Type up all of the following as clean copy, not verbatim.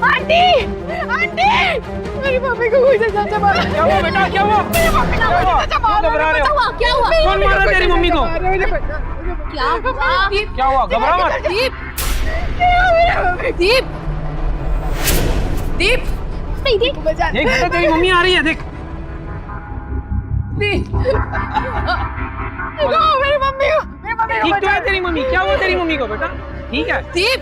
Aunty aunty मेरी mummy को कोई चाचा मारा। क्या हुआ बेटा, क्या हुआ? मेरी मम्मी को कोई चाचा मारा। घबरा रहे हो? क्या हुआ? कौन मारा तेरी मम्मी को? क्या हुआ? क्या हुआ? घबरा मत। दीप दीप दीप नहीं देख देख बेटा, तेरी मम्मी आ रही है, देख। मेरी मम्मी को ठीक तो है तेरी मम्मी? क्या हुआ तेरी मम्मी को बेटा? ठीक है? दीप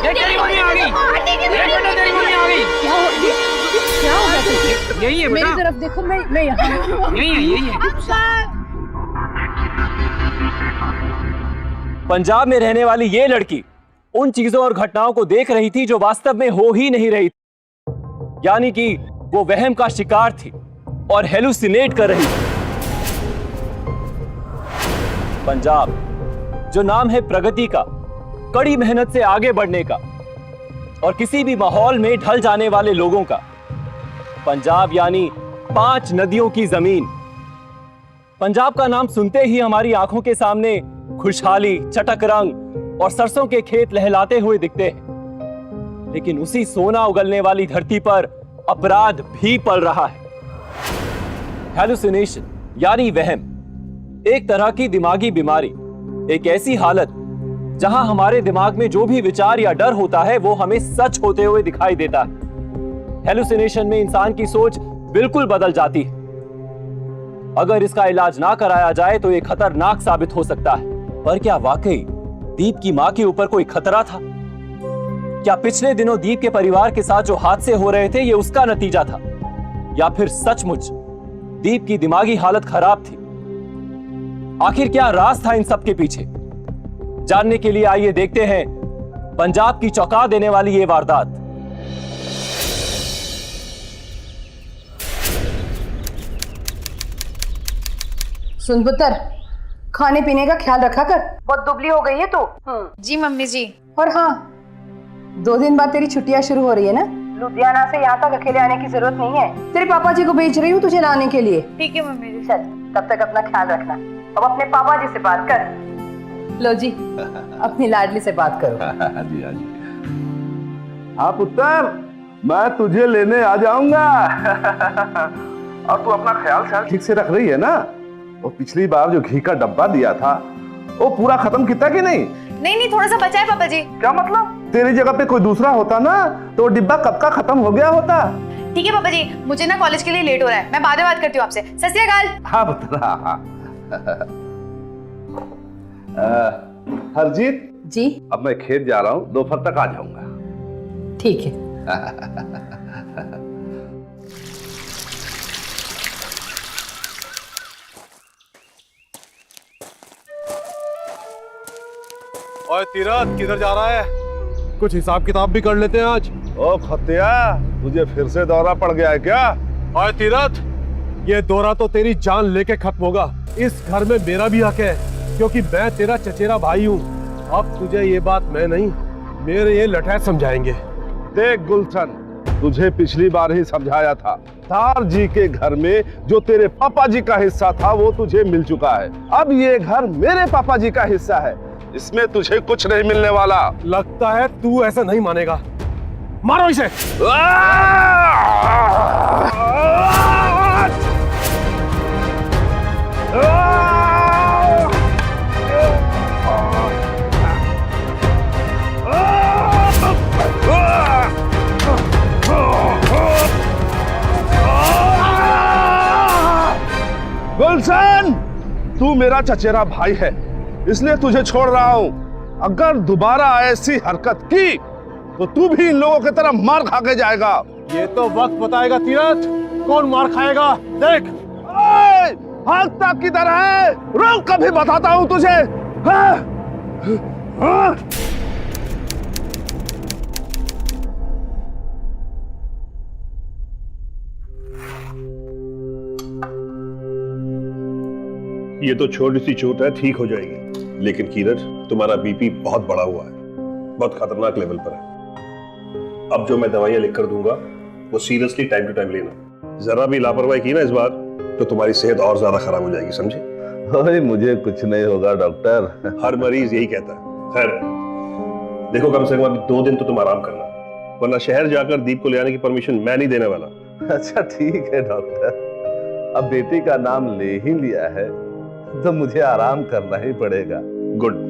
देख तेरी मम्मी आ गई। देख बेटा, तेरी मम्मी आ गई। क्या हो गया तुझे? यही है मेरी बेटा, तरफ देखो। मैं यहाँ यही है। पंजाब में रहने वाली ये लड़की उन चीजों और घटनाओं को देख रही थी जो वास्तव में हो ही नहीं रही थी। यानी कि वो वहम का शिकार थी और हेलुसिनेट कर रही थी। पंजाब, जो नाम है प्रगति का, कड़ी मेहनत से आगे बढ़ने का और किसी भी माहौल में ढल जाने वाले लोगों का। पंजाब यानी 5 नदियों की जमीन। पंजाब का नाम सुनते ही हमारी आंखों के सामने खुशहाली, चटक रंग और सरसों के खेत लहलाते हुए दिखते हैं। लेकिन उसी सोना उगलने वाली धरती पर अपराध भी पल रहा है। हेलुसिनेशन यानी वहम, एक तरह की दिमागी बीमारी, एक ऐसी हालत जहां हमारे दिमाग में जो भी विचार या डर होता है वो हमें सच होते हुए दिखाई देता है। हेलुसिनेशन में इंसान की सोच बिल्कुल बदल जाती है। अगर इसका इलाज ना कराया जाए तो ये खतरनाक साबित हो सकता है। पर क्या वाकई दीप की मां के ऊपर कोई खतरा था? क्या पिछले दिनों दीप के परिवार के साथ जो हादसे हो रहे थे ये उसका नतीजा था, या फिर सचमुच दीप की दिमागी हालत खराब थी? आखिर क्या राज था इन सब के पीछे? जानने के लिए आइए देखते हैं पंजाब की चौंका देने वाली ये वारदात। सुन पुत्र, खाने पीने का ख्याल रखा कर, बहुत दुबली हो गई है तू। जी मम्मी जी। और हाँ, 2 दिन बाद तेरी छुट्टियां शुरू हो रही है ना। लुधियाना से यहाँ तक अकेले आने की जरूरत नहीं है। तेरे पापा जी को भेज रही हूँ तुझे लाने के लिए। ठीक है मम्मी जी। चल, तब तक अपना ख्याल रखना। अब अपने पापा जी से बात कर। लो जी, अपनी लाडली से बात करो। हाँ जी, हाँ जी। हाँ पुत्र, मैं तुझे लेने आ जाऊंगा। और तू अपना ख्याल ठीक से रख रही है ना? वो पिछली बार जो घी का डब्बा दिया था वो पूरा खत्म किया कि नहीं? नहीं थोड़ा सा बचा है पापा जी। क्या मतलब? तेरी जगह पे कोई दूसरा होता ना तो डिब्बा कब का खत्म हो गया होता। ठीक है पापा जी, मुझे ना कॉलेज के लिए लेट हो रहा है, मैं बाद में बात करती हूँ आपसे। सत श्री अकाल। हाँ पुत्र, हाँ। हरजीत जी, अब मैं खेत जा रहा हूँ, दोपहर तक आ जाऊंगा। ठीक है। ओए तीरथ, किधर जा रहा है? कुछ हिसाब किताब भी कर लेते हैं आज। ओ खतिया, तुझे फिर से दौरा पड़ गया है क्या? ओए तीरथ, ये दौरा तो तेरी जान लेके खत्म होगा। इस घर में मेरा भी हक है क्योंकि मैं तेरा चचेरा भाई हूँ। अब तुझे ये बात मैं नहीं, मेरे ये लठैत समझाएंगे। देख गुलशन, तुझे पिछली बार ही समझाया था, तार जी के घर में जो तेरे पापा जी का हिस्सा था वो तुझे मिल चुका है। अब ये घर मेरे पापा जी का हिस्सा है, इसमें तुझे कुछ नहीं मिलने वाला। लगता है तू ऐसा नहीं मानेगा। मारो इसे। गुलशन, तू मेरा चचेरा भाई है इसलिए तुझे छोड़ रहा हूं। अगर दोबारा ऐसी हरकत की तो तू भी इन लोगों की तरह मार खा के जाएगा। ये तो वक्त बताएगा तीरथ, कौन मार खाएगा। देख, भागता किधर है? रुक, कभी बताता हूं तुझे। हाँ? हाँ? ये तो छोटी सी चोट है, ठीक हो जाएगी। लेकिन कीरत, तुम्हारा बीपी बहुत बढ़ा हुआ है, बहुत खतरनाक लेवल पर है। अब जो मैं दवाइयां लिख कर दूंगा वो सीरियसली टाइम टू टाइम लेना। जरा भी लापरवाही की ना इस बार तो तुम्हारी सेहत और ज्यादा खराब हो जाएगी, समझे? ओए मुझे कुछ नहीं होगा डॉक्टर। हर मरीज यही कहता है। खैर देखो, कम से कम अभी 2 दिन तो तुम आराम करना, वरना शहर जाकर दीप को ले आने की परमिशन मैं नहीं देने वाला। अच्छा ठीक है डॉक्टर, अब बेटी का नाम ले ही लिया है तो मुझे आराम करना ही पड़ेगा। गुड।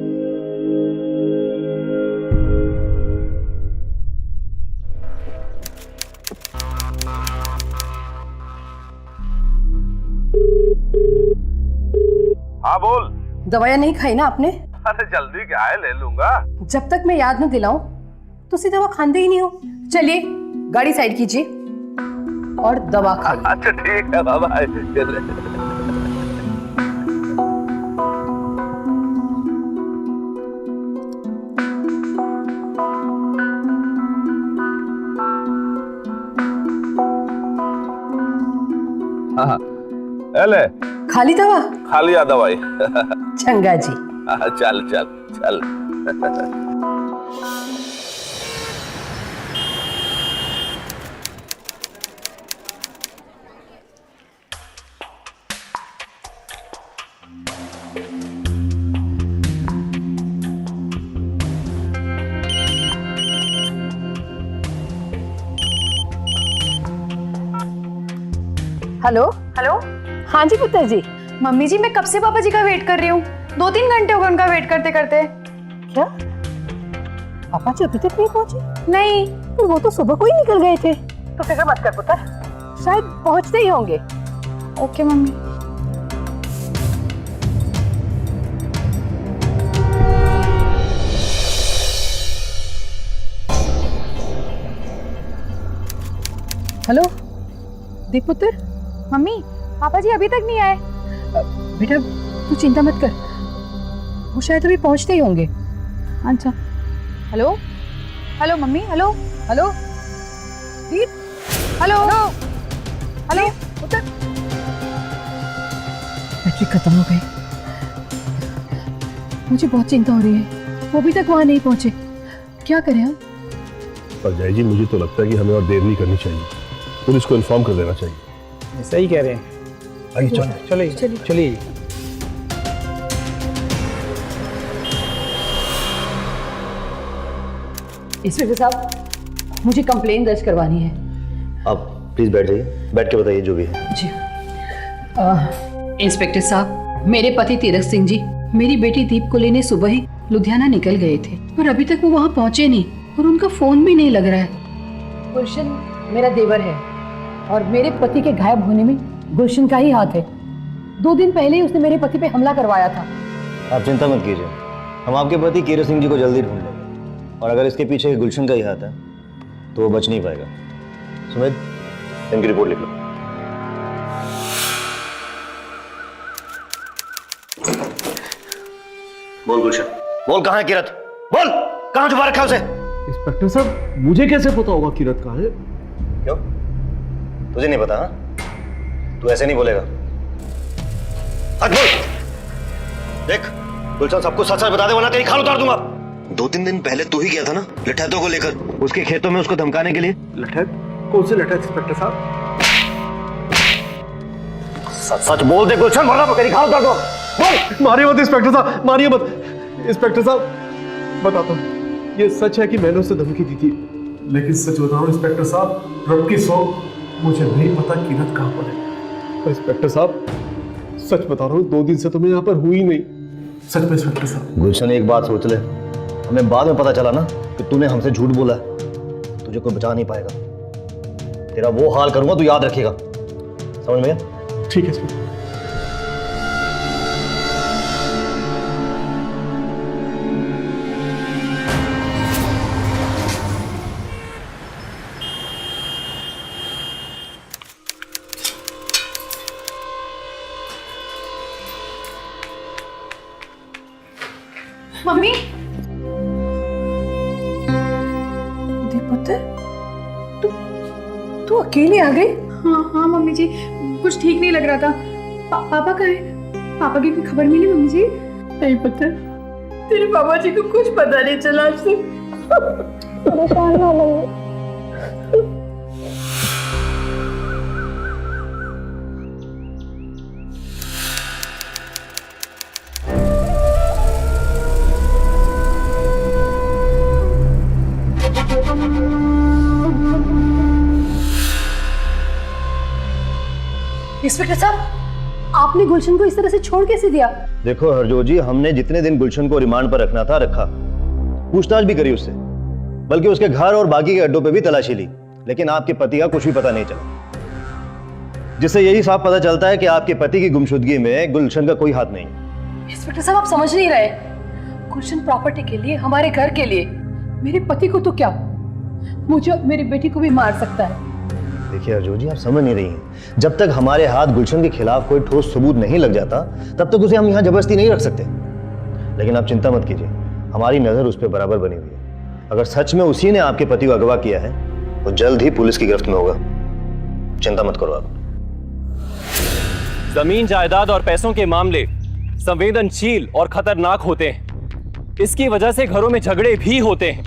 हाँ बोल। दवाइयाँ नहीं खाई ना आपने? अरे जल्दी क्या है, ले लूंगा। जब तक मैं याद न दिलाऊं तो सीधा दवा खाते ही नहीं हो। चलिए गाड़ी साइड कीजिए और दवा खाइए। अच्छा ठीक है बाबा। हाँ ले खाली दवा? खा लिया दवाई। चंगा जी। चल चल चल। हेलो। हेलो। हाँ जी पुत्र जी। मम्मी जी, मैं कब से पापा जी का वेट कर रही हूँ। 2-3 घंटे हो गए उनका वेट करते करते। क्या पापा जी अभी तक नहीं पहुंचे? नहीं। तो वो तो सुबह को ही निकल गए थे। तो फिक्र मत कर पुत्र, शायद पहुंचते ही होंगे। Okay mummy. हेलो दीप पुत्र। मम्मी, पापा जी अभी तक नहीं आए। बेटा तू चिंता मत कर, वो शायद अभी पहुंचते ही होंगे। अच्छा। Hello. Hello mummy. Hello. Hello Deep. Hello. Hello पुत्र। बैटरी खत्म हो गई। मुझे बहुत चिंता हो रही है, वो अभी तक वहां नहीं पहुंचे। क्या करें हम? पर जय जी, मुझे तो लगता है कि हमें और देर नहीं करनी चाहिए, पुलिस को इन्फॉर्म कर देना चाहिए। सही कह रहे हैं। आइए चलो। चलिए चलिए। इंस्पेक्टर साहब, मुझे कंप्लेन दर्ज करवानी है। आप प्लीज बैठ जाइए, बैठ के बताइए जो भी है। जी। इंस्पेक्टर साहब, मेरे पति तीरथ सिंह जी मेरी बेटी दीप को लेने सुबह ही लुधियाना निकल गए थे, पर अभी तक वो वहाँ पहुँचे नहीं और उनका फोन भी नहीं लग रहा है। गुलशन मेरा देवर है और मेरे पति के गायब होने में गुलशन का ही हाथ है। 2 दिन पहले ही उसने मेरे पति पे हमला करवाया था। आप चिंता मत कीजिए, हम आपके पति कीरत सिंह जी को जल्दी ढूंढ लेंगे, और अगर इसके पीछे गुलशन का ही हाथ है तो वो बच नहीं पाएगा। सुमित, इनकी रिपोर्ट लिख लो। बोल गुलशन, बोल कहाँ है कीरत? बोल कहाँ छुपा रखा है उसे? इंस्पेक्टर साहब, मुझे कैसे पता होगा कीरत कहाँ है? क्यों, तुझे नहीं पता? हाँ, तू ऐसे नहीं बोलेगा। आज बोल। देख गुलशन, सबको सच सच बता दे वरना तेरी खाल उतार दूंगा। 2-3 दिन पहले तू ही गया था ना लठैतों को लेकर उसके खेतों में उसको धमकाने के लिए। लठैत? कौन से लठैत इंस्पेक्टर साहब? सच सच बोल दे गुलशन, वरना तेरी खाल उतार दो। बोल। मारिए मत इंस्पेक्टर साहब, मारिए मत। इंस्पेक्टर साहब बताता हूँ, ये सच है कि मैंने उसे धमकी दी थी, लेकिन सच बता रहा हूँ इंस्पेक्टर साहब, रब की सौ मुझे नहीं पता कीरत कहाँ पर है। इंस्पेक्टर साहब सच बता रहा हूँ, 2 दिन से तो मैं यहाँ पर हुई नहीं। सच में इंस्पेक्टर साहब। गुलशन एक बात सोच ले, हमें बाद में पता चला ना कि तूने हमसे झूठ बोला, तुझे कोई बचा नहीं पाएगा। तेरा वो हाल करूंगा, तू याद रखेगा, समझ में? ठीक है इंस्पेक्टर। मम्मी। पुत्र, तू अकेले आ गई? हाँ मम्मी जी, कुछ ठीक नहीं लग रहा था। पापा कहाँ है? पापा की कोई खबर मिली मम्मी जी? नहीं पुत्र, तेरे पापा जी को कुछ पता नहीं चला। आज से परेशान हो गई। इंस्पेक्टर साहब, आपने गुलशन को इस तरह से छोड़ कैसे दिया? देखो हरजोत जी, हमने जितने दिन गुलशन को रिमांड पर रखना था रखा, पूछताछ भी करी उससे, बल्कि उसके घर और बाकी के अड्डों पे भी तलाशी ली, लेकिन आपके पति का कुछ भी पता नहीं चला, जिससे यही साफ पता चलता है कि आपके पति की गुमशुदगी में गुलशन का कोई हाथ नहीं। इंस्पेक्टर साहब, आप समझ नहीं रहे। गुलशन प्रॉपर्टी के लिए, हमारे घर के लिए, मेरे पति को तो क्या, मुझे और मेरी बेटी को भी मार सकता है। देखिए हरजोत जी, आप समझ नहीं रही हैं। जब तक हमारे हाथ गुलशन के खिलाफ कोई ठोस सबूत नहीं लग जाता, तब तक उसे हम यहाँ जबरदस्ती नहीं रख सकते। लेकिन आप चिंता मत कीजिए, हमारी नजर उस पर बराबर बनी हुई है। अगर सच में उसी ने आपके पति को अगवा किया है, तो जल्द ही पुलिस की गिरफ्त में होगा। चिंता मत करो आप। जमीन जायदाद और पैसों के मामले संवेदनशील और खतरनाक होते हैं। इसकी वजह से घरों में झगड़े भी होते हैं।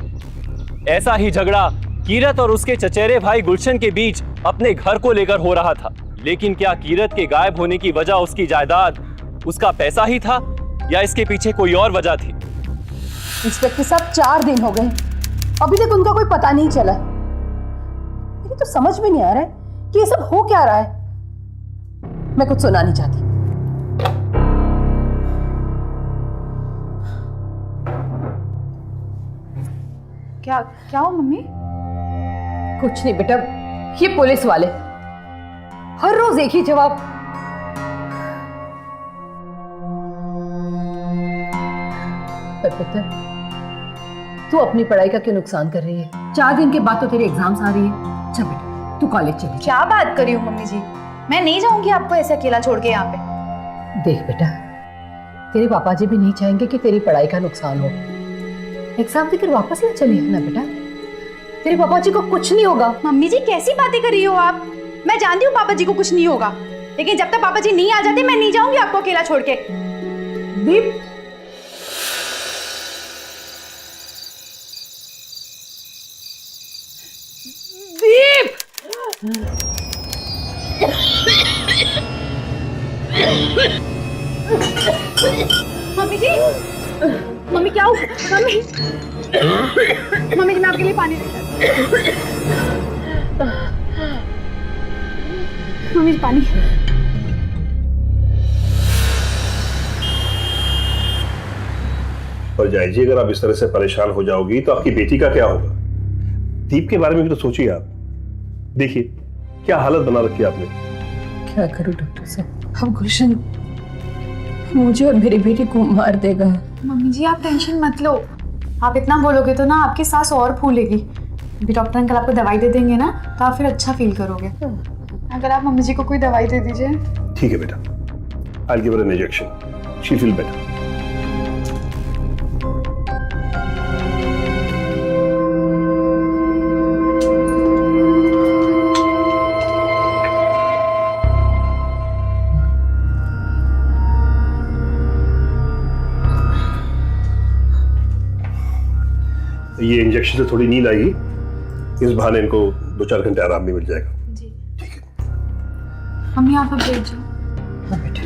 ऐसा ही झगड़ा कीरत और उसके चचेरे भाई गुलशन के बीच अपने घर को लेकर हो रहा था। लेकिन क्या कीरत के गायब होने की वजह उसकी जायदाद, उसका पैसा ही था, या इसके पीछे कोई और वजह थी? इंस्पेक्टर साहब, 4 दिन हो गए, अभी तक उनका कोई पता नहीं चला। मुझे तो समझ में नहीं आ रहा है कि ये सब हो क्या रहा है। मैं कुछ सुना नहीं चाहती। क्या क्या हो मम्मी? कुछ नहीं बेटा, ये पुलिस वाले हर रोज एक ही जवाब। पर पुत्र, तू अपनी पढ़ाई का क्यों नुकसान कर रही है? 4 दिन के बाद तो तेरी एग्जाम्स आ रही है। चल बेटा, तू कॉलेज चली। क्या बात करी हो मम्मी जी, मैं नहीं जाऊंगी आपको ऐसे अकेला छोड़ के यहाँ पे। देख बेटा, तेरे पापा जी भी नहीं चाहेंगे कि तेरी पढ़ाई का नुकसान हो। एग्जाम देकर वापस ही चली आना बेटा, तेरे पापा जी को कुछ नहीं होगा। मम्मी जी कैसी बातें कर रही हो आप? मैं जानती हूँ पापा जी को कुछ नहीं होगा, लेकिन जब तक पापा जी नहीं आ जाते मैं नहीं जाऊंगी आपको अकेला छोड़ के। दीप, मम्मी जी, मम्मी क्या हो? मम्मी, मम्मी जी मैं आपके लिए पानी लेकर आती हूँ। मम्मी जी पानी। और जाए जी, अगर आप इस तरह से परेशान हो जाओगी तो आपकी बेटी का क्या होगा? दीप के बारे में भी तो सोचिए आप। देखिए क्या हालत बना रखी है आपने। क्या करूं डॉक्टर साहब, अब गुलशन मुझे और मेरी बेटी को मार देगा। मम्मी जी आप टेंशन मत लो, आप इतना बोलोगे तो ना आपकी सांस और फूलेगी। अभी डॉक्टर अंकल आपको दवाई दे देंगे ना, तो आप फिर अच्छा फील करोगे। अगर आप मम्मी जी को कोई दवाई दे दीजिए। ठीक है बेटा, I'll give her an injection. She'll feel better. ये इंजेक्शन से थोड़ी नींद आएगी, इस बहाने इनको 2-4 घंटे आराम भी मिल जाएगा। जी ठीक है। मम्मी आप अब बैठ जाओ। हाँ बेटा।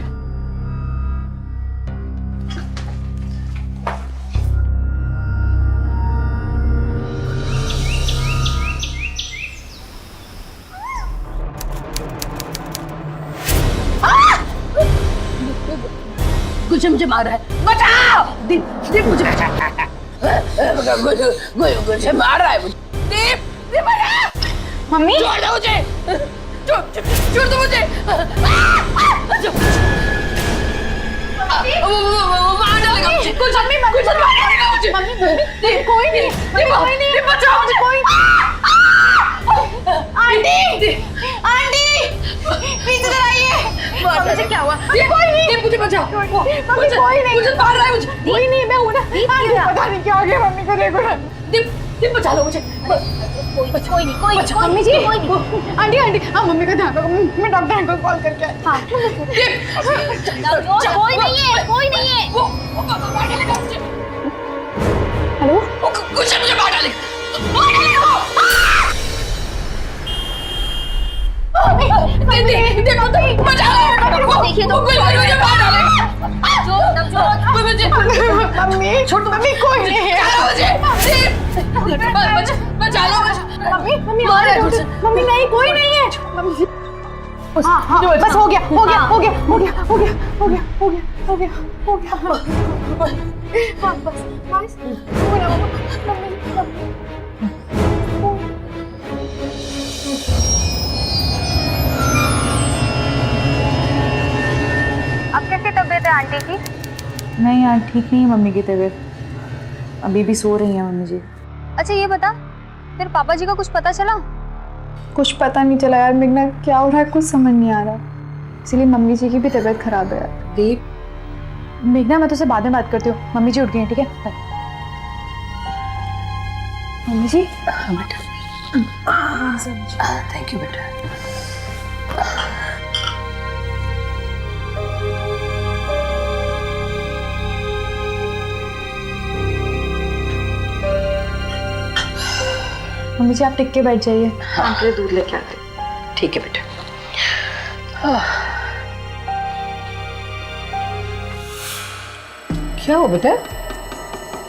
गुलशन मुझे मार रहा है, बचाओ! दीप, दीप मुझे गुलशन मार रहा है मुझे। दीप, दीप बचा! मम्मी छोड़ दो मुझे, छोड़ दो मुझे। वो मार डालेगा मुझे। गुलशन मार डालेगा मुझे। दीप, कोई नहीं, दीप बचाओ मुझे, कोई आंटी, आंटी पीछे आइए। मार मुझे क्या हुआ? कोई नहीं, दीप मुझे बचाओ। मम्मी कोई नहीं, मुझे मार रहा है मुझे। कोई नहीं, मैं हूं ना। पता नहीं क्या हो गया मम्मी को, देखो ना। दीप बचा लो मुझे। कोई नहीं, मम्मी जी, आंटी आंटी हाँ मम्मी का ध्यान रखो, मैं डॉक्टर अंकल को कॉल करके आई। हाँ कोई नहीं है, कोई नहीं है। वो मार डालेगा मुझे। हेलो, गुलशन मुझे मार डालेगा। मम्मी छोड़, मम्मी कोई नहीं है। मम्मी नहीं, कोई नहीं है। हाँ हाँ बस हो गया हो गया हो गया हो गया हो गया हो गया हो गया हो गया हो गया हाँ बस बस हो गया मम्मी। अब कैसी तबीयत है आंटी की? नहीं यार ठीक नहीं है मम्मी की तबीयत, अभी भी सो रही है मम्मी जी। अच्छा ये बता, तेरे पापा जी का कुछ पता चला? कुछ पता नहीं चला यार मेघना, क्या हो रहा है कुछ समझ नहीं आ रहा, इसीलिए मम्मी जी की भी तबीयत खराब है यार। दीप मेघना मैं तुझसे बाद में बात करती हूँ, मम्मी जी उठ गई हैं, ठीक है बाय। मम्मी जी हाँ बेटा, थैंक यू बेटा। मम्मी जी आप टिक के बैठ जाइए, हाँ दूध लेके आते। ठीक है बेटा। क्या हो बेटा,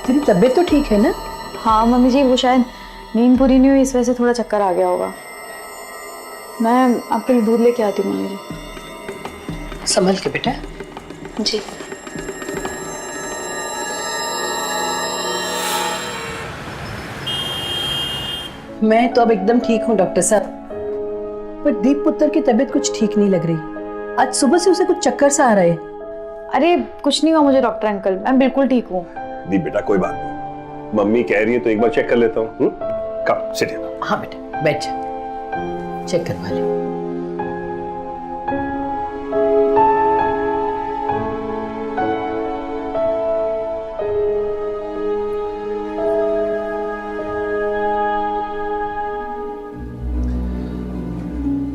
तेरी तबीयत तो ठीक है ना? हाँ मम्मी जी वो शायद नींद पूरी नहीं हुई इस वजह से थोड़ा चक्कर आ गया होगा, मैं आपके लिए दूध लेके आती हूँ मम्मी जी। संभल के बेटा। जी मैं तो अब एकदम ठीक हूँ डॉक्टर साहब, पर दीप पुत्र की तबीयत कुछ ठीक नहीं लग रही। आज सुबह से उसे कुछ चक्कर सा आ रहा है। अरे कुछ नहीं हुआ मुझे डॉक्टर अंकल, मैं बिल्कुल ठीक हूँ। दीप बेटा कोई बात नहीं, मम्मी कह रही है तो एक बार चेक कर लेता हूँ। Come sit here. हाँ बेटा बैठ जा, चेक करवा ले।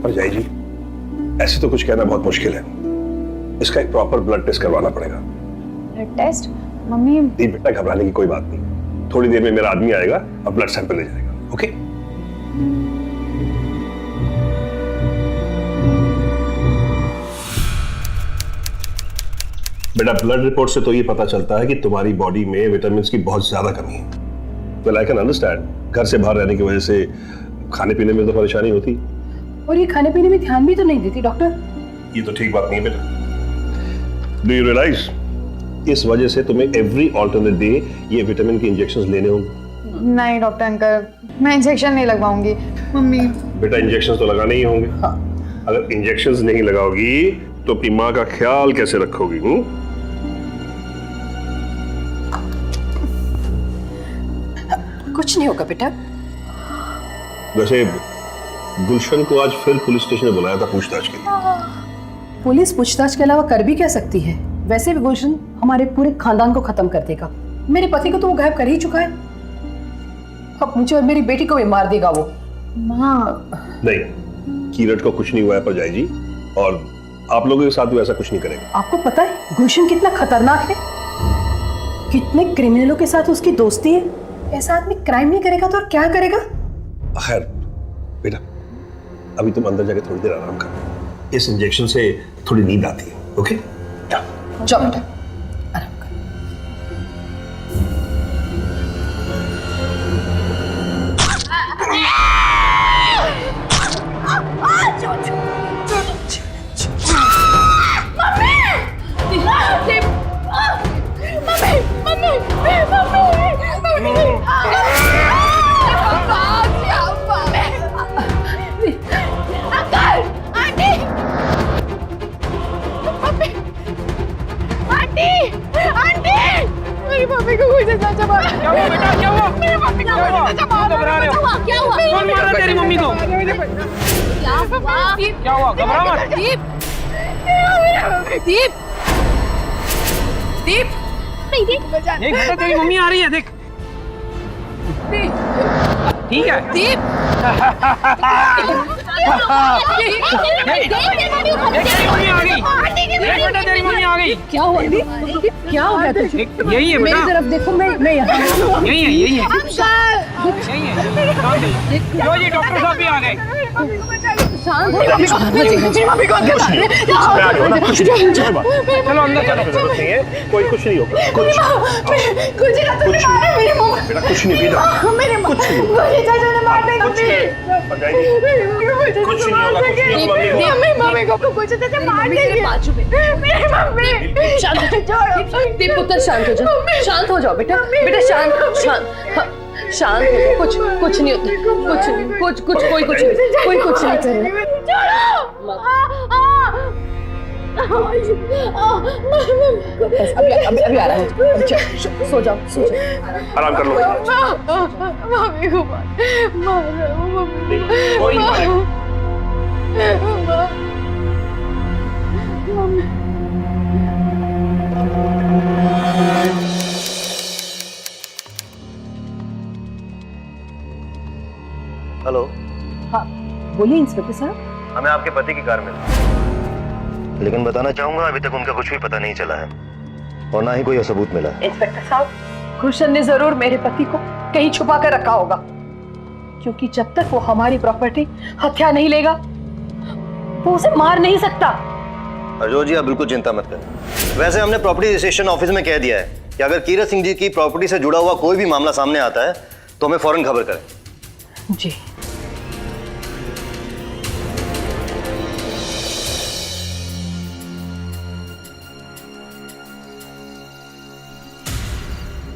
परजाई जी ऐसे तो कुछ कहना बहुत मुश्किल है, इसका एक प्रॉपर ब्लड टेस्ट करवाना पड़ेगा। Blood test? मम्मी दीप बेटा घबराने की कोई बात नहीं, थोड़ी देर में मेरा आदमी आएगा और ब्लड सैंपल ले जाएगा। ओके बेटा, ब्लड रिपोर्ट से तो ये पता चलता है कि तुम्हारी बॉडी में विटामिन की बहुत ज्यादा कमी है। वेल आई कैन अंडरस्टैंड, घर से बाहर रहने की वजह से खाने पीने में तो परेशानी होती, और ये खाने पीने में ध्यान भी तो नहीं देती डॉक्टर। ये तो ठीक बात नहीं है बेटा। डू यू रियलाइज इस वजह से तुम्हें एवरी ऑल्टरनेट डे ये विटामिन के इंजेक्शंस लेने होंगे? नहीं डॉक्टर अंकल मैं इंजेक्शन नहीं लगवाऊंगी। मम्मी बेटा इंजेक्शंस तो लगाने ही होंगे। हाँ। अगर इंजेक्शंस नहीं लगाओगी तो अपनी माँ का ख्याल कैसे रखोगी? कुछ नहीं होगा बेटा। वैसे गुलशन को आज फिर पुलिस स्टेशन में बुलाया था पूछताछ के लिए। पुलिस पूछताछ के अलावा कर भी क्या सकती है? वैसे भी गुलशन हमारे पूरे खानदान को खत्म कर देगा। मेरे पति को तो वो गायब कर ही चुका है, अब मुझे और मेरी बेटी को भी मार देगा वो। माँ नहीं, कीरट को कुछ नहीं हुआ है परजाई जी, और आप लोगों के साथ भी ऐसा कुछ नहीं करेगा। आपको पता है गुलशन कितना खतरनाक है, कितने क्रिमिनलों के साथ उसकी दोस्ती है। ऐसा आदमी क्राइम नहीं करेगा तो और क्या करेगा? खैर बेटा अभी तुम अंदर जाके थोड़ी देर आराम करो, इस इंजेक्शन से थोड़ी नींद आती है। ओके जाओ बेटा आराम कर। मेरी मम्मी को कोई चाचा मार। क्या हुआ बेटा, क्या हुआ? मेरी मम्मी को कोई चाचा मार। क्यों घबरा रहे हो? क्या हुआ? कौन मारा तेरी मम्मी को? क्या हुआ? क्या हुआ? घबरा मत। दीप दीप दीप नहीं दीप देख बेटा तेरी मम्मी आ रही है, देख। ठीक है। दीप देख तेरी मम्मी आ गई। देख बेटा तेरी मम्मी आ गई। क्या हुआ दीप? क्या हो गया तुझे? यही है मेरी बेटा, तरफ देखो, मैं यहाँ हूँ। यही है यही है यही है। लो जी डॉक्टर साहब भी आ गए। मेरी मम्मी को अंदर चलो अंदर चलो। जरूरत नहीं है, कोई कुछ नहीं होगा। कुछ कुछ ना तुमने मारा मेरी मम्मी। बेटा कुछ नहीं बेटा, मेरे कुछ नहीं चाचा ने मार देगा कुछ नहीं। परजाई जी कुछ नहीं होगा, कुछ नहीं होगा मम्मी को। मम्मी को कुछ तो मार देगी बाजू में मेरी मम्मी शांत हो जाओ। दीप पुत्र शांत हो जाओ, शांत हो जाओ बेटा, बेटा शांत शांत हाँ, शांत हो जाओ। कुछ नहीं होता, कुछ कोई कुछ नहीं कर अभी आ रहा है। सो जाओ। आराम कर लो। मम्मी को मार रहा हूँ मम्मी कोई नहीं मारेगा। हेलो। हाँ बोलिए इंस्पेक्टर साहब। हमें आपके पति की कार मिली, लेकिन बताना चाहूंगा अभी तक उनका कुछ भी पता नहीं चला है और ना ही कोई सबूत मिला है। इंस्पेक्टर साहब, गुलशन ने जरूर मेरे पति को कहीं छुपा कर रखा होगा, क्योंकि जब तक वो हमारी प्रॉपर्टी हथिया नहीं लेगा वो उसे मार नहीं सकता। अर्जुन जी आप बिल्कुल चिंता मत करें। वैसे हमने प्रॉपर्टी रजिस्ट्रेशन ऑफिस में कह दिया है कि अगर कीरत सिंह जी की प्रॉपर्टी से जुड़ा हुआ कोई भी मामला सामने आता है तो हमें फौरन खबर करें। जी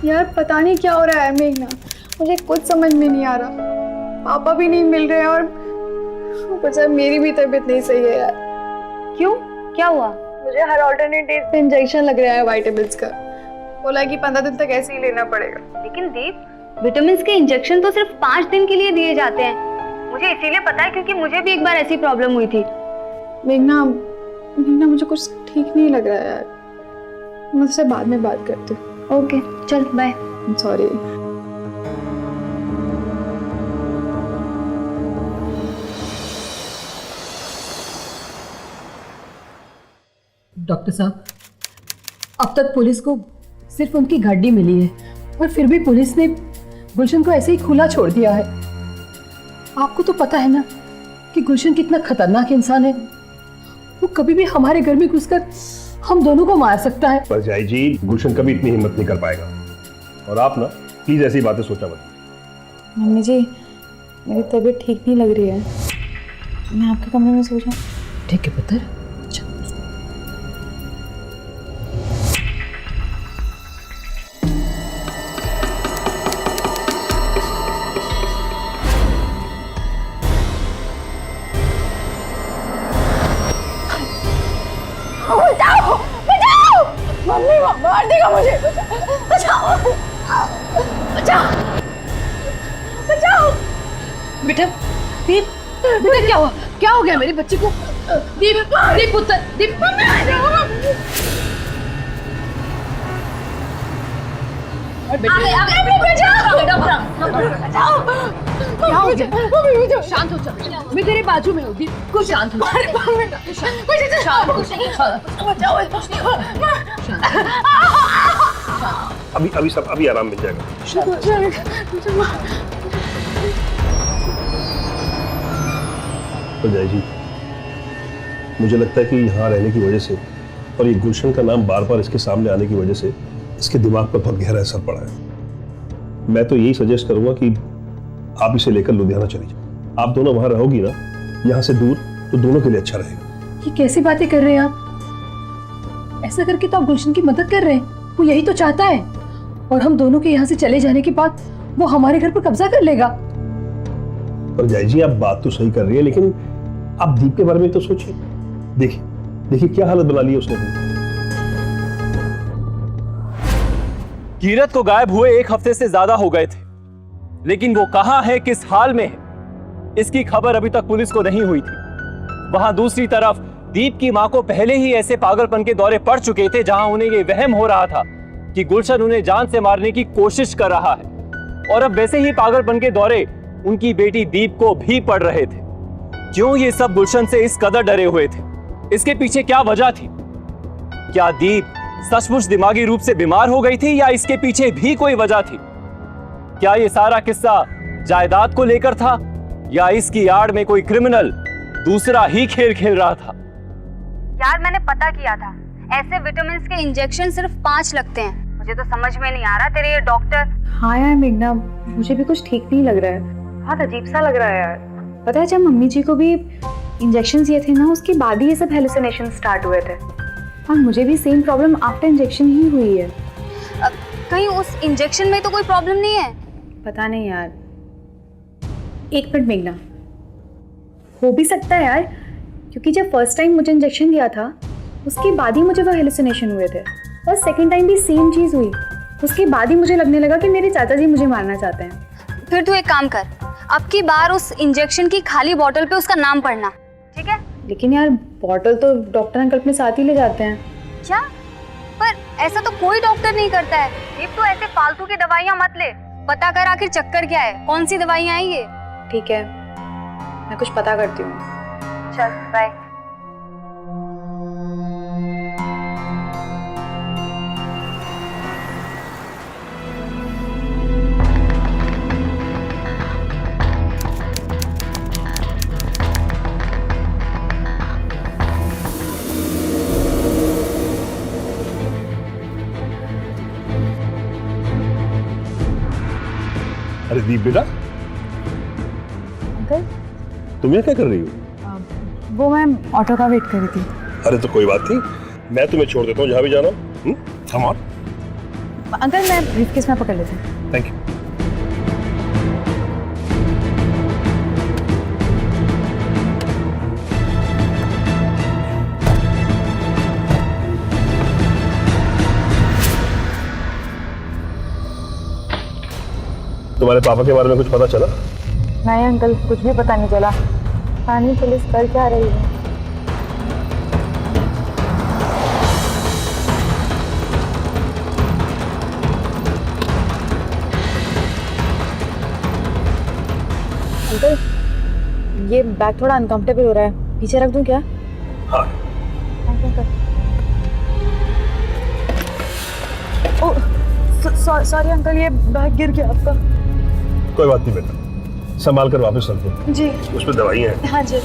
यार पता नहीं क्या हो रहा है मेघना, मुझे कुछ समझ में नहीं आ रहा। पापा भी नहीं मिल रहे और ऊपर से मेरी भी तबीयत नहीं सही है यार। क्यों, क्या हुआ? मुझे हर ऑल्टरनेट डेज पे इंजेक्शन लग रहा है विटामिन्स का। बोला कि 15 दिन तक ऐसे ही लेना पड़ेगा। लेकिन दीप, विटामिन्स के इंजेक्शन तो सिर्फ 5 दिन के लिए दिए जाते हैं। मुझे इसीलिए पता है क्योंकि मुझे भी एक बार ऐसी प्रॉब्लम हुई थी। मेघना मुझे कुछ ठीक नहीं लग रहा है यार, मैं उससे बाद में बात करती हूँ। ओके चल बाय। सॉरी। डॉक्टर साहब, अब तक पुलिस को सिर्फ उनकी हड्डी मिली है और फिर भी पुलिस ने गुलशन को ऐसे ही खुला छोड़ दिया है। आपको तो पता है ना कि गुलशन कितना खतरनाक इंसान है। वो कभी भी हमारे घर में घुसकर हम दोनों को मार सकता है। पर जाई जी, गुलशन कभी इतनी हिम्मत नहीं कर पाएगा। और आप ना प्लीज ऐसी बातें सोचा मत। मम्मी जी, मेरी तबीयत ठीक नहीं लग रही है, मैं आपके कमरे में सो जाऊं? ठीक है पुत्र। मम्मी मार देगा मुझे। बचाओ बचाओ बचाओ। बेटा दीप, बेटा क्या हो गया मेरे बच्चे को? दीप पुत्र, दीप शांत हो जाओ, मैं तेरे बाजू में होगी। कुछ शांत हो अभी आराम मिल जाएगा। तो जय जी, मुझे लगता है कि यहाँ रहने की वजह से और ये गुलशन का नाम बार बार इसके सामने आने की वजह से इसके दिमाग पर बहुत गहरा असर पड़ा है। मैं तो यही सजेस्ट करूंगा कि आप इसे लेकर लुधियाना चली जाओ। आप दोनों वहां रहोगी ना, यहाँ से दूर, तो दोनों के लिए अच्छा रहेगा। ये कैसी बातें कर रहे हैं आप? ऐसा करके तो आप गुलशन की मदद कर रहे हैं। वो यही तो चाहता है, और हम दोनों के यहाँ से चले जाने के बाद वो हमारे घर पर कब्जा कर लेगा। पर जय जी, आप बात तो सही कर रही है, लेकिन आप दीप के बारे में तो सोचिए। देखिए क्या हालत बना ली है उसने। कीरत को गायब हुए 1 हफ्ते से ज्यादा हो गए थे, लेकिन वो कहां है, किस हाल में है, इसकी खबर अभी तक पुलिस को नहीं हुई थी। वहां दूसरी तरफ दीप की मां को पहले ही ऐसे पागलपन के दौरे पड़ चुके थे जहां उन्हें ये वहम हो रहा था कि गुलशन उन्हें जान से मारने की कोशिश कर रहा है, और अब वैसे ही पागलपन के दौरे उनकी बेटी दीप को भी पड़ रहे थे। क्यों ये सब गुलशन से इस कदर डरे हुए थे? इसके पीछे क्या वजह थी? क्या दीप सचमुच दिमागी रूप से बीमार हो गई थी, या इसके पीछे भी कोई वजह थी? क्या ये सारा किस्सा जायदाद को लेकर था, या इसकी आड़ में कोई क्रिमिनल दूसरा ही खेल खेल रहा था? यार मैंने पता किया था, ऐसे विटामिन के इंजेक्शन सिर्फ 5 लगते हैं। मुझे तो समझ में नहीं आ रहा तेरे ये डॉक्टर। हाँ यार मेघना, मुझे भी कुछ ठीक नहीं लग रहा है, बहुत अजीब सा लग रहा है यार। पता है जब मम्मी जी को भी इंजेक्शन दिए थे ना, उसके बाद ही ये सब हेलुसिनेशन स्टार्ट हुए थे। और मुझे भी सेम प्रॉब्लम आफ्टर इंजेक्शन ही हुई है। कहीं उस इंजेक्शन में तो कोई प्रॉब्लम नहीं है? पता नहीं यार, एक मिनट मेघना, हो भी सकता है यार, क्योंकि जब फर्स्ट टाइम मुझे इंजेक्शन दिया था उसके बाद ही मुझे वो हेलुसिनेशन हुए थे, और सेकंड टाइम भी सेम चीज़ हुई। उसके बाद ही मुझे लगने लगा कि मेरे चाचा जी मुझे मारना चाहते हैं। फिर तू एक काम कर, अब की बार उस इंजेक्शन की खाली बोतल पे उसका नाम पढ़ना, ठीक है? लेकिन यार बॉटल तो डॉक्टर अंकल अपने साथ ही ले जाते हैं। क्या? पर ऐसा तो कोई डॉक्टर नहीं करता है। दीप तू ऐसे फालतू की दवाइयाँ मत ले, पता कर आखिर चक्कर क्या है, कौन सी दवाइयाँ हैं ये। ठीक है, मैं कुछ पता करती हूँ। चल बाय। अरे दीप बेटा, अंकल तुम यहाँ क्या कर रही हो? वो मैं ऑटो का वेट कर रही थी। अरे तो कोई बात नहीं, मैं तुम्हें छोड़ देता हूँ जहाँ भी जाना। Come on. अंकल मैं ब्रीफकेस में पकड़ लेती हूँ। Thank you. तुम्हारे पापा के बारे में कुछ पता चला? नहीं अंकल, कुछ भी पता नहीं चला। पानी पुलिस कर क्या रही है? अंकल ये बैग थोड़ा अनकंफर्टेबल हो रहा है, पीछे रख दूं क्या? हाँ। सॉरी अंकल, ये बैग गिर गया आपका। कोई बात नहीं बेटा, संभाल कर वापस रख दो। जी। उसमें दवाइयाँ हैं। हाँ जी।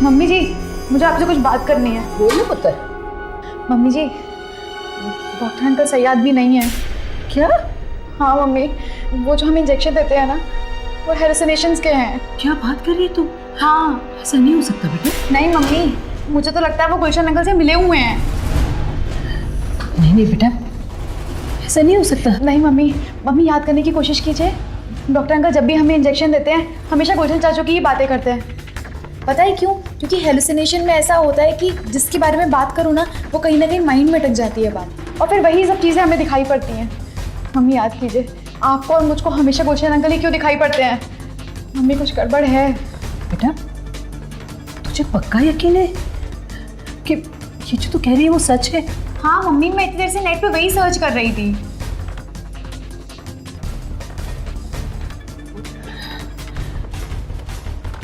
मम्मी जी, मुझे आपसे कुछ बात करनी है। बोलो पुत्र। मम्मी जी, डॉक्टर अंकल सही आदमी नहीं है। क्या? हाँ मम्मी, वो जो हमें इंजेक्शन देते हैं ना, वो हेलुसिनेशंस के हैं। क्या बात कर रही है तू? हाँ। ऐसा नहीं हो सकता बेटा। नहीं मम्मी, मुझे तो लगता है वो गुलशन अंकल से मिले हुए हैं। नहीं नहीं बेटा, ऐसा नहीं हो सकता। नहीं मम्मी, मम्मी याद करने की कोशिश कीजिए। डॉक्टर अंकल जब भी हमें इंजेक्शन देते हैं हमेशा गुलशन चाचू की ही बातें करते हैं। पता है क्यों? क्योंकि हेलुसिनेशन में ऐसा होता है कि जिसके बारे में बात करूँ ना, वो कहीं ना कहीं माइंड में अटक जाती है बात, और फिर वही सब चीज़ें हमें दिखाई पड़ती हैं। मम्मी याद कीजिए, आपको और मुझको हमेशा गुलशन अंकल ही क्यों दिखाई पड़ते हैं? मम्मी कुछ गड़बड़ है। बेटा तुझे पक्का यकीन है कि ये जो तू कह रही है वो सच है? हाँ मम्मी, मैं इतनी देर से नेट पे वही सर्च कर रही थी।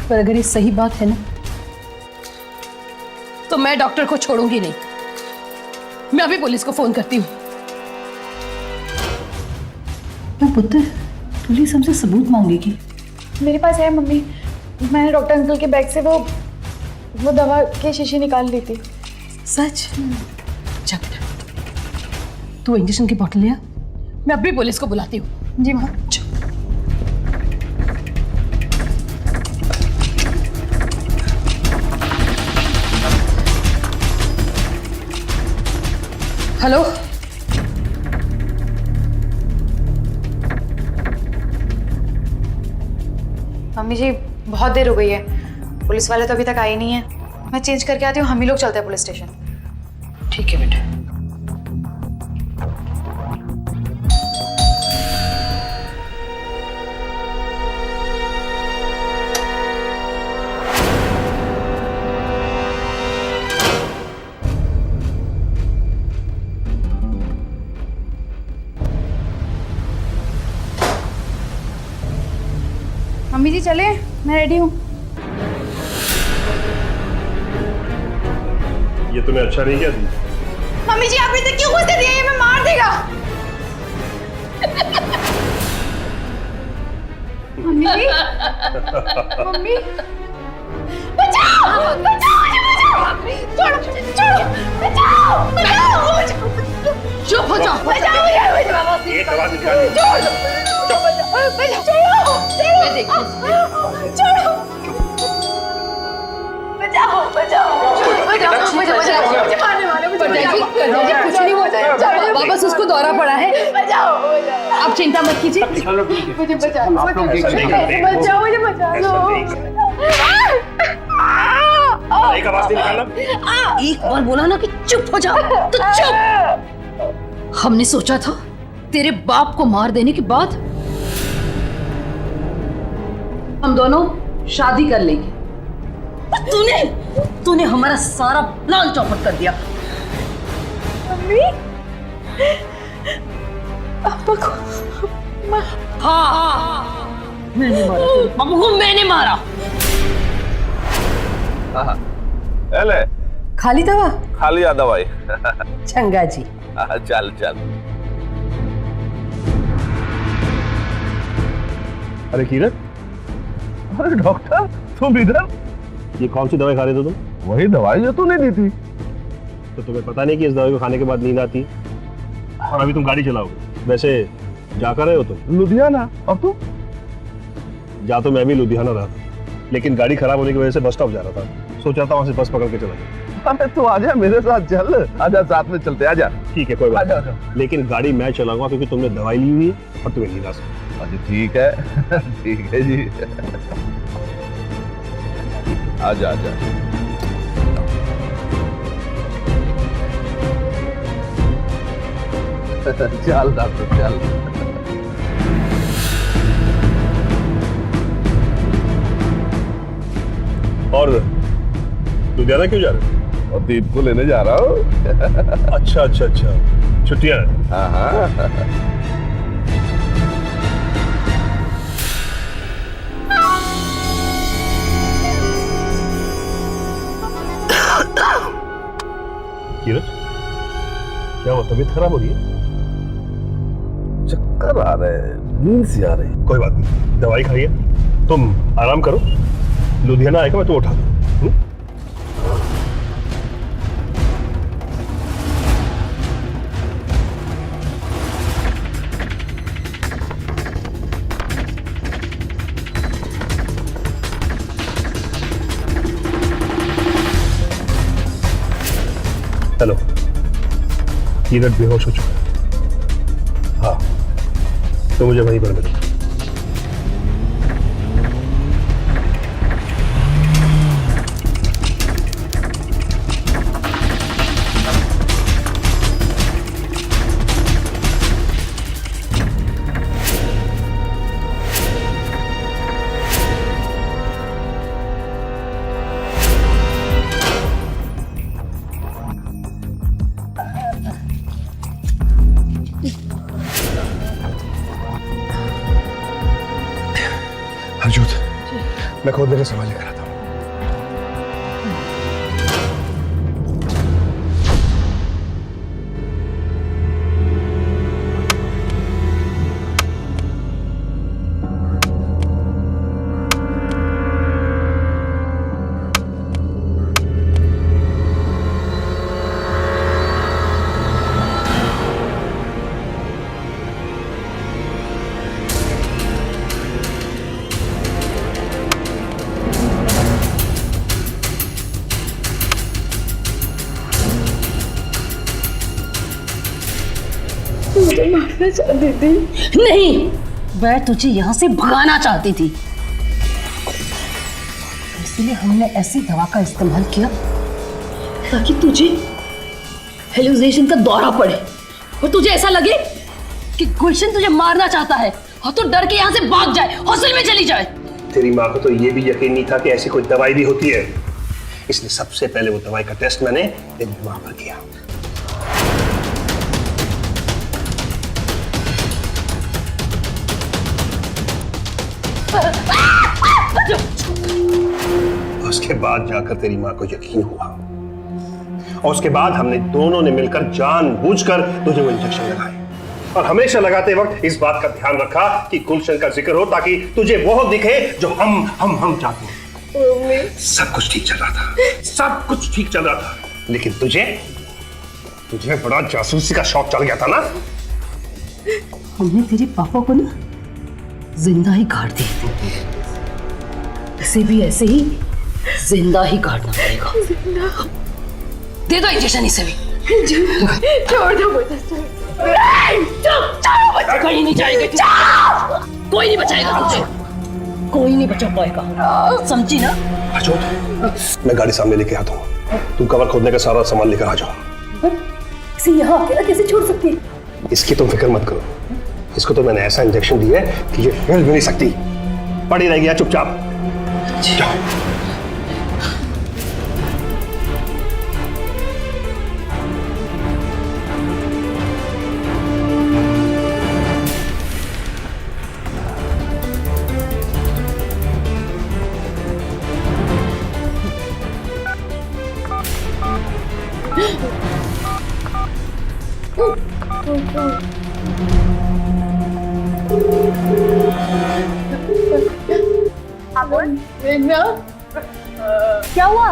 पर अगर ये सही बात है ना, तो मैं डॉक्टर को छोड़ूंगी नहीं। मैं अभी पुलिस को फोन करती हूँ। मैं पुत्र, पुलिस हमसे सबूत मांगेगी। मेरे पास है मम्मी, मैंने डॉक्टर अंकल के बैग से वो दवा की शीशी निकाल ली थी। सच? जा बेटा, तू इंजेक्शन की बोतल ले आ, मैं अभी पुलिस को बुलाती हूँ। जी माँ। हेलो, मम्मी जी बहुत देर हो गई है, पुलिस वाले तो अभी तक आए नहीं है। मैं चेंज करके आती हूँ, हम ही लोग चलते हैं पुलिस स्टेशन। ठीक है बेटा। जी चले, मैं रेडी हूँ। ये तुम्हें अच्छा नहीं किया? मम्मी जी आप इसे क्यों गुस्से दिए? ये मैं मार देगा। मम्मी जी, मम्मी बचाओ, बचाओ मुझे, बचाओ, छोड़ो, छोड़ो, बचाओ, बचाओ, चुप हो जाओ। बचाओ मुझे, एक आवाज निकाल। बचाओ, छोड़ो, मैं देखती हूँ। छोड़ो, बचाओ, बचाओ, बचाओ, मुझे बचाओ, मुझे मारने वाले, मुझे बचाओ, कुछ नहीं हो जाए, वापस उसको दौरा पड़ा है। बचाओ, आप चिंता मत कीजिए। मुझे बचाओ, बचाओ, मुझे बचा लो। एक आवाज नहीं निकालना। एक बार बोला ना कि चुप हो जाओ तो चुप। हमने सोचा था तेरे बाप को मार देने के बाद हम दोनों शादी कर लेंगे, पर तूने हमारा सारा प्लान चौपट कर दिया। मम्मी, पापा को हाँ, मैंने मारा तेरे पापा को, मैंने मारा। ले खाली दवा खाली आ दवाई। चंगा जी। चल चल। अरे किरण, अरे डॉक्टर तुम इधर? ये कौन सी दवाई खा रहे थे तुम? वही दवाई जो तूने दी थी। तो तुम्हें पता नहीं कि इस दवाई को खाने के बाद नींद आती? और अभी तुम गाड़ी चलाओगे। वैसे जा कर रहे हो तुम? लुधियाना। और तू? जा तो मैं भी लुधियाना रहा था, लेकिन गाड़ी खराब होने की वजह से बस स्टॉप जा रहा था। सोचा था वहां से बस पकड़ के चला जाऊं। अरे तू आजा मेरे साथ, चल आजा, साथ में चलते, आजा। ठीक है, कोई बात आजा, नहीं। लेकिन गाड़ी मैं चलाऊंगा क्योंकि तुमने दवाई ली हुई है और तुम्हें नींद आ सकती। अच्छा ठीक है, ठीक है जी। आजा आजा। चल डॉक्टर चल। और लुधियाना क्यों जा रहे हो? और दीप को लेने जा रहा हूँ। अच्छा अच्छा अच्छा, छुट्टियां हैं। हाँ हाँ। किरण, क्या हुआ? तबीयत खराब हो गई? चक्कर आ रहे हैं, नींद सी आ रही। कोई बात नहीं, दवाई खाइए, तुम आराम करो। लुधियाना आएगा मैं तुम्हें उठा दूँ। हेलो, किरण बेहोश हो चुका है। हाँ, तो मुझे वहीं पर मिलो। हरजोत, मैं खोदने का सामान लेकर आता हूँ। मुझे मारना चाहती थी। नहीं, मैं तुझे यहाँ से भगाना चाहती थी, इसलिए हमने ऐसी दवा का इस्तेमाल किया ताकि तुझे हेलुसिनेशन का दौरा पड़े और तुझे ऐसा लगे कि गुलशन तुझे मारना चाहता है और तू डर के यहाँ से भाग जाए, हॉस्टल में चली जाए। तेरी माँ को तो ये भी यकीन नहीं था कि ऐसी कोई दवाई भी होती है, इसलिए सबसे पहले वो दवाई का टेस्ट मैंने तेरी माँ पर किया। उसके बाद जाकर तेरी माँ को यकीन हुआ और उसके बाद हमने दोनों ने मिलकर जानबूझकर तुझे वो इंजेक्शन लगाए और हमेशा लगाते वक्त इस बात का ध्यान रखा कि गुलशन का जिक्र हो ताकि तुझे वो दिखे जो हम चाहते हैं। सब कुछ ठीक चल रहा था, सब कुछ ठीक चल रहा था, लेकिन तुझे बड़ा जासूसी का शौक चल गया था ना। हमने तेरे पापा को ना जिंदा ही काट दिया, इसे भी ऐसे ही जिंदा ही काटना पड़ेगा। दे दो इंजेक्शन इसे भी। छोड़ दो मुझे। कहीं नहीं जाएगा, कोई नहीं बचाएगा तुझे, कोई नहीं बचा पाएगा, समझी ना। अजोत, मैं गाड़ी सामने लेके आता हूँ, तुम कवर खोदने का सारा सामान लेकर आ जाओ। इसे यहाँ अकेला कैसे छोड़ सकती है? इसकी तुम फिक्र मत करो, इसको तो मैंने ऐसा इंजेक्शन दिया है कि ये हिल भी नहीं सकती, पड़ी रहेगी चुपचाप। जाओ। मेघना, क्या हुआ?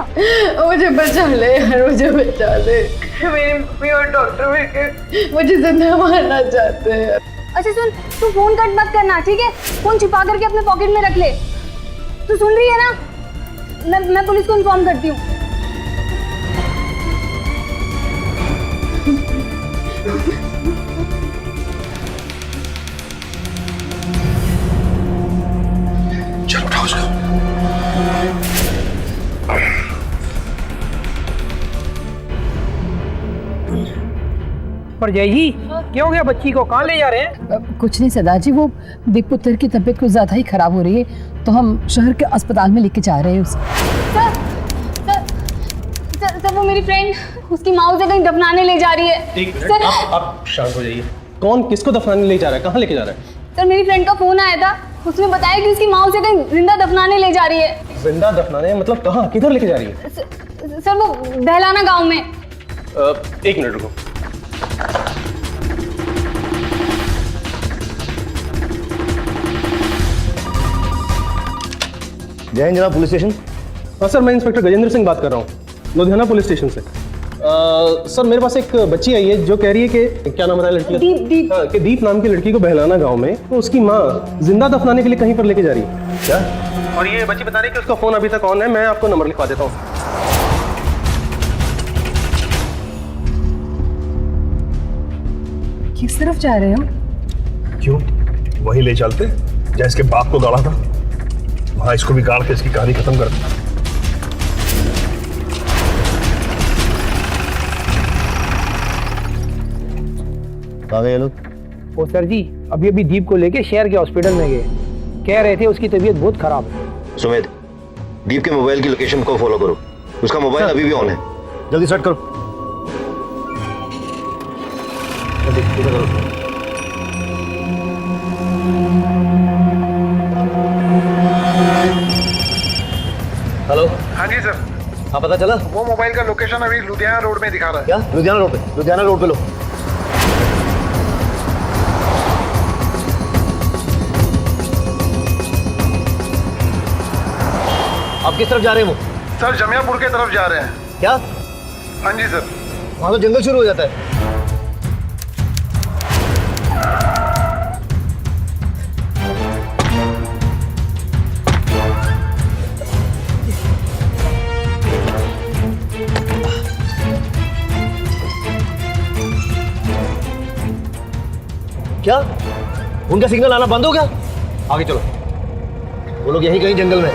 मुझे बचा ले यार, मुझे बचा ले। मेरी मम्मी और डॉक्टर मिलकर मुझे जिंदा मारना चाहते हैं। अच्छा सुन, तू फोन कट मत करना, ठीक है? फोन छिपा करके अपने पॉकेट में रख ले। तू सुन रही है ना? मैं पुलिस को इन्फॉर्म करती हूँ। चलो उठाओ उसको। पर जय जी, क्या हो गया बच्ची को? कहाँ ले जा रहे हैं? कुछ नहीं सरदार जी, वो दीप पुत्र की तबीयत कुछ ज्यादा ही खराब हो रही है, तो हम शहर के अस्पताल में लेके जा रहे हैं उसे। सर, वो मेरी फ्रेंड, उसकी माँ उसे कहीं दफनाने ले जा रही है। एक मिनट, आप शांत हो जाइए। कौन किसको दफनाने ले जा रहा है, कहाँ लेके जा रहा है? सर, मेरी फ्रेंड का फोन आया था, उसने बताया कि उसकी माँ उसे कहीं जिंदा दफनाने ले जा रही है। जिंदा दफनाने मतलब कहाँ, किधर लेके जा रही है? सर, वो दहलाना गांव में। एक मिनट रुको। जय हिंद जनाब, पुलिस स्टेशन। हाँ सर, मैं इंस्पेक्टर गजेंद्र सिंह बात कर रहा हूँ, लुधियाना पुलिस स्टेशन से। सर, मेरे पास एक बच्ची आई है जो कह रही है कि क्या नाम है लड़की का? दीप। हाँ, कि दीप नाम की लड़की को बहलाना गांव में तो उसकी माँ जिंदा दफनाने के लिए कहीं पर लेके जा रही है। क्या? और ये बच्ची बता रही है कि उसका फोन अभी तक ऑन है। मैं आपको नंबर लिखवा देता हूँ। किस तरफ जा रहे हो? क्यों, वही ले चलते जहाँ इसके बाप को गाड़ा था, वहां इसको भी गाड़ के इसकी कहानी खत्म कर दी। कहाँ गए ये लोग? ओ सर जी, अभी दीप को लेके शहर के हॉस्पिटल में गए, कह रहे थे उसकी तबीयत बहुत खराब है। सुमित, दीप के मोबाइल की लोकेशन को फॉलो करो, उसका मोबाइल अभी भी ऑन है, जल्दी स्टार्ट करो। हेलो। हाँ जी सर। हाँ, पता चला? वो मोबाइल का लोकेशन अभी लुधियाना रोड में दिखा रहा है। क्या? लुधियाना रोड पे? लुधियाना रोड पे लो। आप किस तरफ जा रहे हैं? वो सर जमियापुर के तरफ जा रहे हैं। क्या? हाँ जी सर। वहां तो जंगल शुरू हो जाता है। क्या? उनका सिग्नल आना बंद हो गया? आगे चलो, वो लोग यहीं कहीं जंगल में।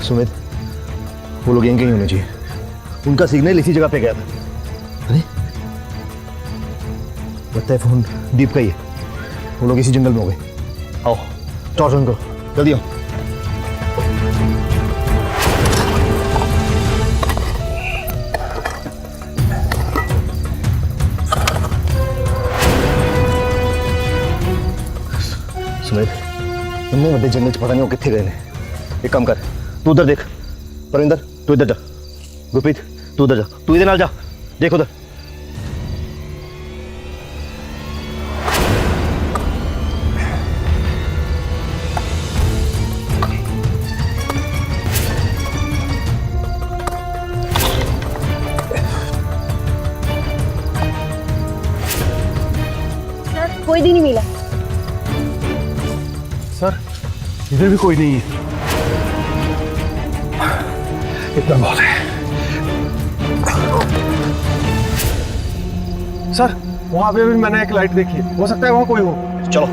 सुमित, वो लोग यहीं कहीं होने चाहिए, उनका सिग्नल इसी जगह पे गया था। अरे लगता है फोन दीप का ही है, वो लोग इसी जंगल में हो गए। आओ टॉर्च ऑन करो, जल्दी आओ। सुमित तुमने बड़े जन्नत च पता नहीं वो कितने गए ने। एक काम कर, तू उधर देख। परिंदर तू इधर जा। गुरप्रीत तू उधर जा, तू इधर नाल जा, देख उधर। कोई भी नहीं मिला। सर इधर भी कोई नहीं है। इतना बहुत है। सर वहां पे भी मैंने एक लाइट देखी है, हो सकता है वहां कोई हो। चलो।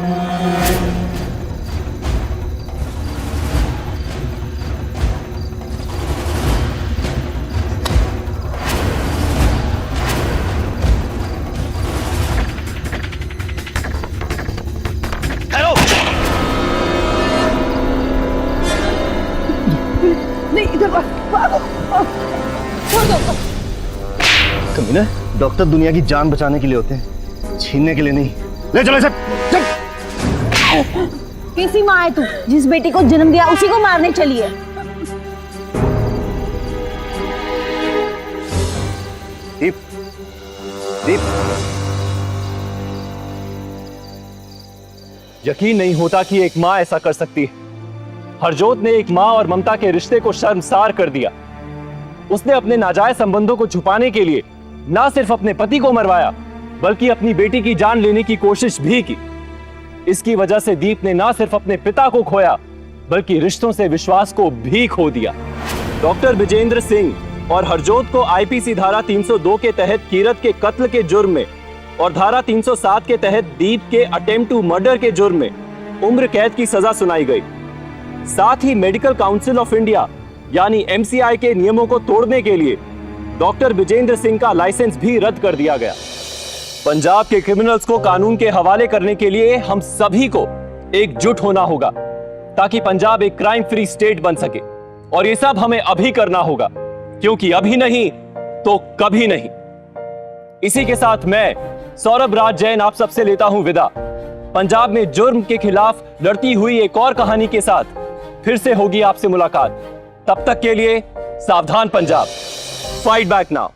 कमीना, डॉक्टर दुनिया की जान बचाने के लिए होते हैं, छीनने के लिए नहीं। ले चलो सर। कैसी माँ है तू, जिस बेटी को जन्म दिया उसी को मारने चली है। दीप, दीप। यकीन नहीं होता कि एक माँ ऐसा कर सकती है। हरजोत ने एक माँ और ममता के रिश्ते को शर्मसार कर दिया। उसने अपने नाजायज संबंधों को छुपाने के लिए ना सिर्फ अपने पति को मरवाया, बल्कि अपनी बेटी की जान लेने की कोशिश भी की। इसकी वजह से दीप ने ना सिर्फ अपने पिता को खोया, बल्कि रिश्तों से विश्वास को भी खो दिया। डॉक्टर विजेंद्र सिंह और हरजोत को आईपीसी धारा 302 के तहत कीरत के कत्ल के जुर्म में और धारा 307 के तहत दीप के अटेम्प्ट टू मर्डर के जुर्म में उम्र कैद की सजा सुनाई गई। साथ ही मेडिकल काउंसिल ऑफ इंडिया यानी एमसीआई के नियमों को तोड़ने के लिए डॉक्टर विजेंद्र सिंह का लाइसेंस भी रद्द कर दिया गया। पंजाब के क्रिमिनल्स को कानून के हवाले करने के लिए हम सभी को एकजुट होना होगा, ताकि पंजाब एक क्राइम फ्री स्टेट बन सके। और ये सब हमें अभी करना होगा, क्योंकि अभी नहीं तो कभी नहीं। इसी के साथ मैं सौरभ राज जैन आप सबसे लेता हूं विदा। पंजाब में जुर्म के खिलाफ लड़ती हुई एक और कहानी के साथ फिर से होगी आपसे मुलाकात। तब तक के लिए सावधान पंजाब, फाइट बैक नाउ।